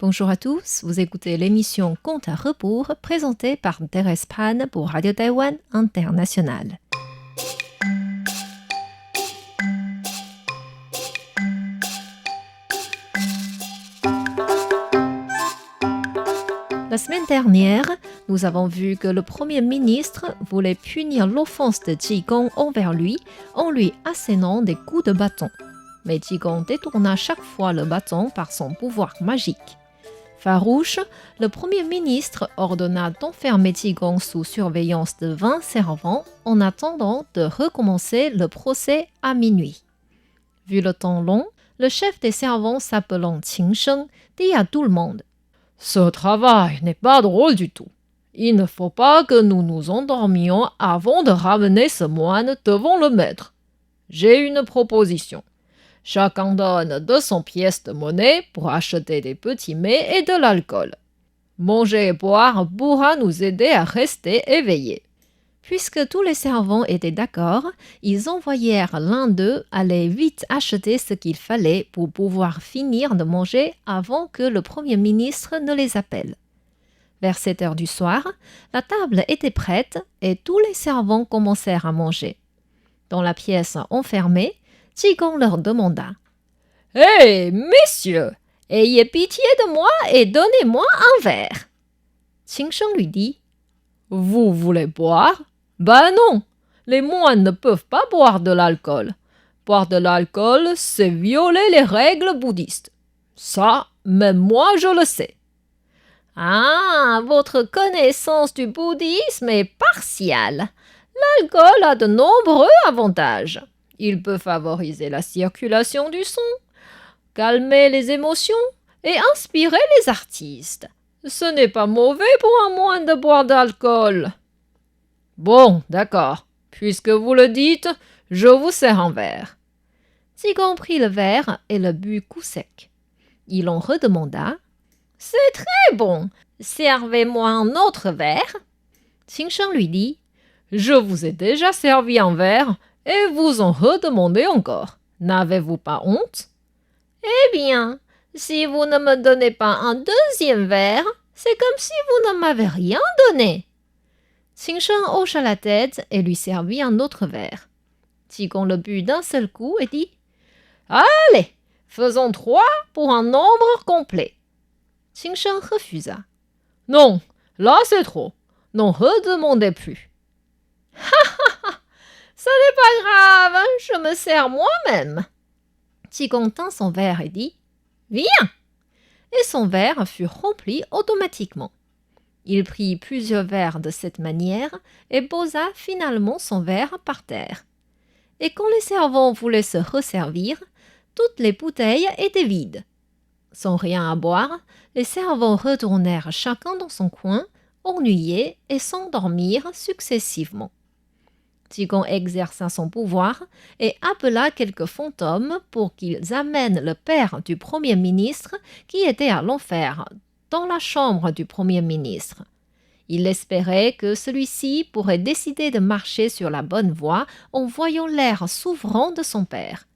Bonjour à tous, vous écoutez l'émission Compte à rebours présentée par Thérèse Pan pour Radio Taïwan International. La semaine dernière, nous avons vu que le Premier ministre voulait punir l'offense de Qigong envers lui en lui assénant des coups de bâton. Mais Qigong détourna chaque fois le bâton par son pouvoir magique. Farouche, le Premier ministre ordonna d'enfermer Qigong sous surveillance de 20 servants en attendant de recommencer le procès à minuit. Vu le temps long, le chef des servants s'appelant Qin Sheng dit à tout le monde « Ce travail n'est pas drôle du tout. Il ne faut pas que nous nous endormions avant de ramener ce moine devant le maître. J'ai une proposition. Chacun donne 200 pièces de monnaie pour acheter des petits mets et de l'alcool. Manger et boire pourra nous aider à rester éveillés. » Puisque tous les servants étaient d'accord, ils envoyèrent l'un d'eux aller vite acheter ce qu'il fallait pour pouvoir finir de manger avant que le Premier ministre ne les appelle. Vers 7 heures du soir, la table était prête et tous les servants commencèrent à manger. Dans la pièce enfermée, Qigong leur demanda « Hé, messieurs, ayez pitié de moi et donnez-moi un verre. » Qin Sheng lui dit « Vous voulez boire ? Ben non, les moines ne peuvent pas boire de l'alcool. Boire de l'alcool, c'est violer les règles bouddhistes. Ça, même moi, je le sais. » « Ah, votre connaissance du bouddhisme est partiale. L'alcool a de nombreux avantages. Il peut favoriser la circulation du sang, calmer les émotions et inspirer les artistes. Ce n'est pas mauvais pour un moine de boire d'alcool. » « Bon, d'accord. Puisque vous le dites, je vous sers un verre. » Qigong prit le verre et le but coup sec. Il en redemanda. « C'est très bon. Servez-moi un autre verre. » Qin Sheng lui dit. « Je vous ai déjà servi un verre et vous en redemandez encore. N'avez-vous pas honte ? » « Eh bien, si vous ne me donnez pas un deuxième verre, c'est comme si vous ne m'avez rien donné. » Qin Sheng hocha la tête et lui servit un autre verre. Qigong le but d'un seul coup et dit « Allez, faisons 3 pour un nombre complet. » Qin Sheng refusa. « Non, là c'est trop. N'en redemandez plus. »« Ha ha ha, ça n'est pas grave, je me sers moi-même. » Qigong tint son verre et dit « Viens !» Et son verre fut rempli automatiquement. Il prit plusieurs verres de cette manière et posa finalement son verre par terre. Et quand les servants voulaient se resservir, toutes les bouteilles étaient vides. Sans rien à boire, les servants retournèrent chacun dans son coin, ennuyés et s'endormirent successivement. Qigong exerça son pouvoir et appela quelques fantômes pour qu'ils amènent le père du Premier ministre qui était à l'enfer, dans la chambre du Premier ministre. Il espérait que celui-ci pourrait décider de marcher sur la bonne voie en voyant l'air souverain de son père.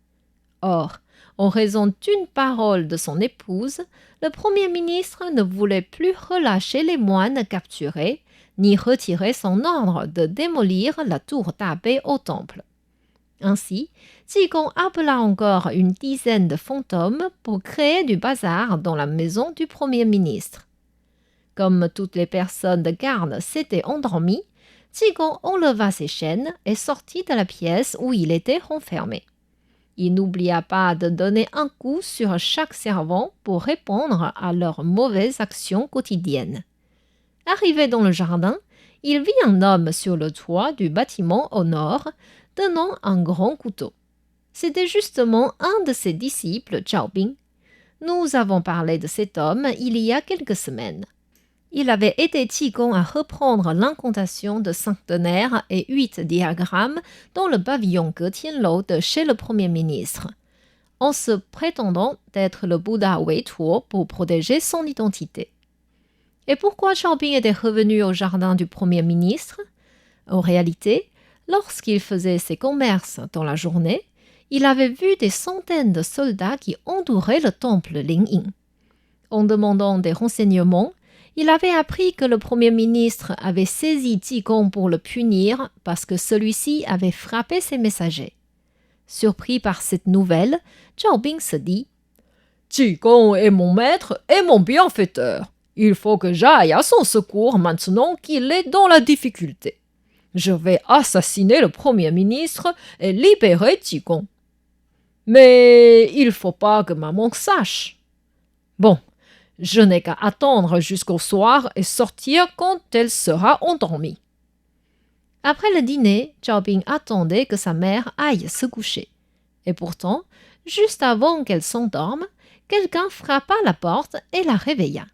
Or, en raison d'une parole de son épouse, le Premier ministre ne voulait plus relâcher les moines capturés, ni retirer son ordre de démolir la tour d'Abbé au temple. Ainsi, Qigong appela encore une dizaine de fantômes pour créer du bazar dans la maison du Premier ministre. Comme toutes les personnes de garde s'étaient endormies, Qigong enleva ses chaînes et sortit de la pièce où il était renfermé. Il n'oublia pas de donner un coup sur chaque servant pour répondre à leurs mauvaises actions quotidiennes. Arrivé dans le jardin, il vit un homme sur le toit du bâtiment au nord, tenant un grand couteau. C'était justement un de ses disciples, Zhao Bing. Nous avons parlé de cet homme il y a quelques semaines. Il avait aidé Qigong à reprendre l'incantation de 5 tonnerres et 8 diagrammes dans le pavillon Getianlou de chez le Premier ministre, en se prétendant être le Bouddha Weituo pour protéger son identité. Et pourquoi Zhao Bing était revenu au jardin du Premier ministre ? En réalité, lorsqu'il faisait ses commerces dans la journée, il avait vu des centaines de soldats qui entouraient le temple Lingying. En demandant des renseignements, il avait appris que le premier ministre avait saisi Jigong pour le punir parce que celui-ci avait frappé ses messagers. Surpris par cette nouvelle, Zhao Bing se dit « Jigong est mon maître et mon bienfaiteur. Il faut que j'aille à son secours maintenant qu'il est dans la difficulté. Je vais assassiner le premier ministre et libérer Jigong. Mais il ne faut pas que maman sache. Bon, je n'ai qu'à attendre jusqu'au soir et sortir quand elle sera endormie. » Après le dîner, Zhao Bing attendait que sa mère aille se coucher. Et pourtant, juste avant qu'elle s'endorme, quelqu'un frappa à la porte et la réveilla.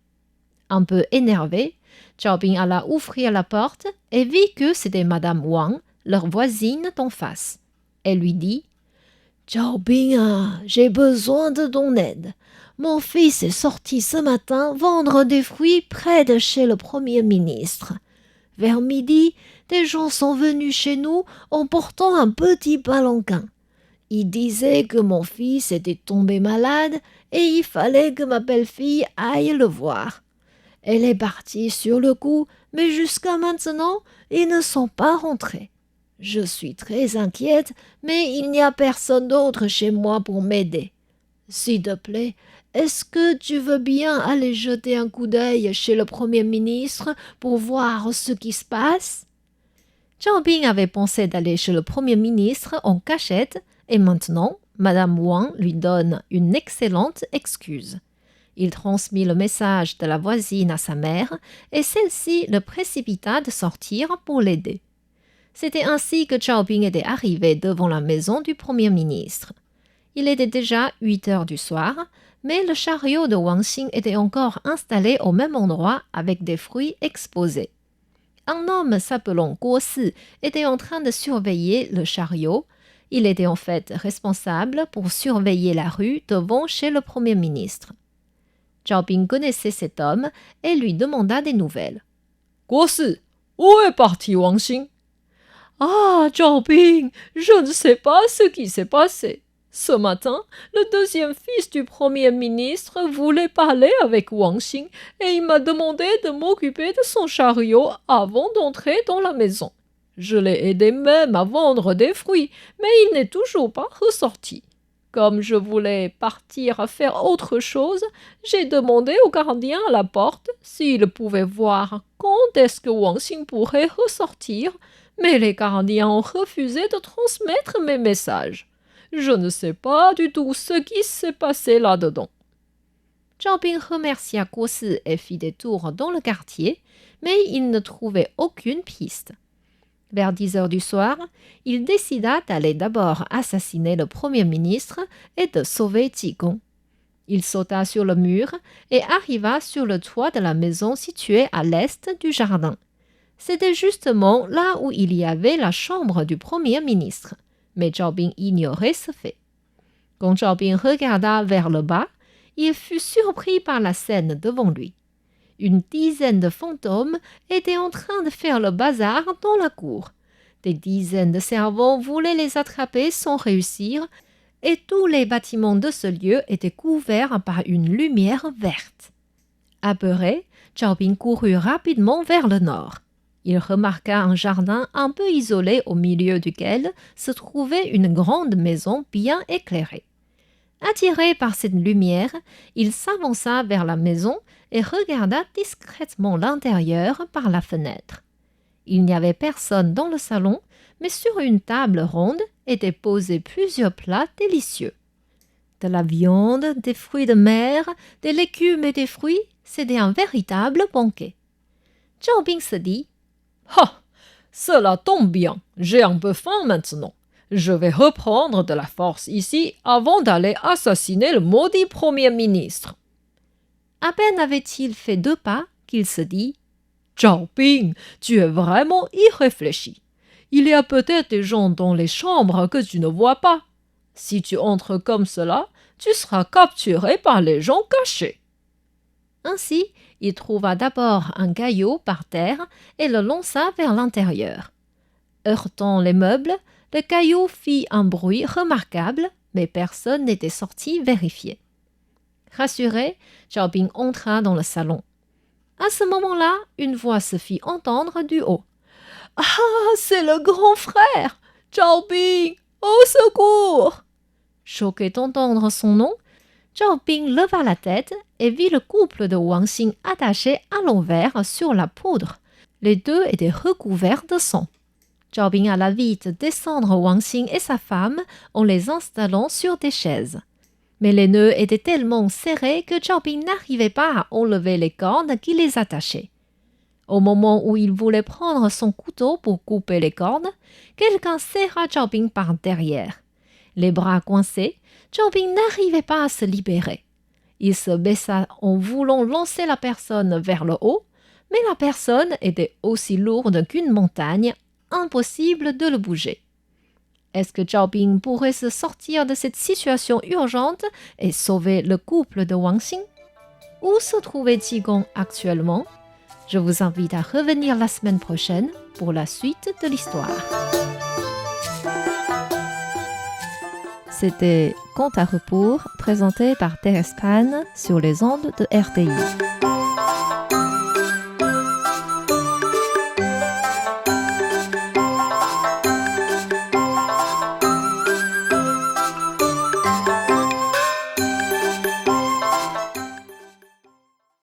Un peu énervé, Zhao Bing alla ouvrir la porte et vit que c'était Madame Wang, leur voisine d'en face. Elle lui dit « Zhao Bing, j'ai besoin de ton aide. Mon fils est sorti ce matin vendre des fruits près de chez le Premier ministre. Vers midi, des gens sont venus chez nous en portant un petit palanquin. Ils disaient que mon fils était tombé malade et il fallait que ma belle-fille aille le voir. Elle est partie sur le coup, mais jusqu'à maintenant, ils ne sont pas rentrés. Je suis très inquiète, mais il n'y a personne d'autre chez moi pour m'aider. S'il te plaît, est-ce que tu veux bien aller jeter un coup d'œil chez le Premier ministre pour voir ce qui se passe ?» Zhao Bing avait pensé d'aller chez le Premier ministre en cachette et maintenant, Madame Wang lui donne une excellente excuse. Il transmit le message de la voisine à sa mère et celle-ci le précipita de sortir pour l'aider. C'était ainsi que Zhao Bing était arrivé devant la maison du Premier ministre. Il était déjà 8 heures du soir, mais le chariot de Wang Xing était encore installé au même endroit avec des fruits exposés. Un homme s'appelant Guo Si était en train de surveiller le chariot. Il était en fait responsable pour surveiller la rue devant chez le Premier ministre. Zhao Bing connaissait cet homme et lui demanda des nouvelles. « Guo Si, où est parti Wang Xing ?»« Ah, Zhao Bing, je ne sais pas ce qui s'est passé. Ce matin, le deuxième fils du Premier ministre voulait parler avec Wang Xing et il m'a demandé de m'occuper de son chariot avant d'entrer dans la maison. Je l'ai aidé même à vendre des fruits, mais il n'est toujours pas ressorti. Comme je voulais partir à faire autre chose, j'ai demandé au gardien à la porte s'il pouvait voir quand est-ce que Wang Xing pourrait ressortir, mais les gardiens ont refusé de transmettre mes messages. Je ne sais pas du tout ce qui s'est passé là-dedans. » Zhao Bing remercia Guo Si et fit des tours dans le quartier, mais il ne trouvait aucune piste. Vers 10 heures du soir, il décida d'aller d'abord assassiner le Premier ministre et de sauver Jigong. Il sauta sur le mur et arriva sur le toit de la maison située à l'est du jardin. C'était justement là où il y avait la chambre du Premier ministre, mais Zhao Bing ignorait ce fait. Quand Zhao Bing regarda vers le bas, il fut surpris par la scène devant lui. Une dizaine de fantômes étaient en train de faire le bazar dans la cour. Des dizaines de servants voulaient les attraper sans réussir, et tous les bâtiments de ce lieu étaient couverts par une lumière verte. Apeuré, Zhao Bing courut rapidement vers le nord. Il remarqua un jardin un peu isolé au milieu duquel se trouvait une grande maison bien éclairée. Attiré par cette lumière, il s'avança vers la maison et regarda discrètement l'intérieur par la fenêtre. Il n'y avait personne dans le salon, mais sur une table ronde étaient posés plusieurs plats délicieux. De la viande, des fruits de mer, des légumes et des fruits, c'était un véritable banquet. Zhao Bing se dit « Ah, cela tombe bien, j'ai un peu faim maintenant. Je vais reprendre de la force ici avant d'aller assassiner le maudit Premier ministre. » À peine avait-il fait 2 pas qu'il se dit « Zhao Bing, tu es vraiment irréfléchi. Il y a peut-être des gens dans les chambres que tu ne vois pas. Si tu entres comme cela, tu seras capturé par les gens cachés. » Ainsi, il trouva d'abord un caillou par terre et le lança vers l'intérieur. Heurtant les meubles, le caillou fit un bruit remarquable, mais personne n'était sorti vérifier. Rassuré, Zhao Bing entra dans le salon. À ce moment-là, une voix se fit entendre du haut. « Ah, c'est le grand frère! Zhao Bing, au secours !» Choqué d'entendre son nom, Zhao Bing leva la tête et vit le couple de Wang Xing attaché à l'envers sur la poudre. Les deux étaient recouverts de sang. Zhao Bing alla vite descendre Wang Xing et sa femme en les installant sur des chaises. Mais les nœuds étaient tellement serrés que Zhao Bing n'arrivait pas à enlever les cordes qui les attachaient. Au moment où il voulait prendre son couteau pour couper les cordes, quelqu'un serra Zhao Bing par derrière. Les bras coincés, Zhao Bing n'arrivait pas à se libérer. Il se baissa en voulant lancer la personne vers le haut, mais la personne était aussi lourde qu'une montagne, impossible de le bouger. Est-ce que Zhao Bing pourrait se sortir de cette situation urgente et sauver le couple de Wang Xing? Où se trouvait Qigong actuellement? Je vous invite à revenir la semaine prochaine pour la suite de l'histoire. C'était Conte à rebours présenté par Thérèse Pan sur les ondes de RTI.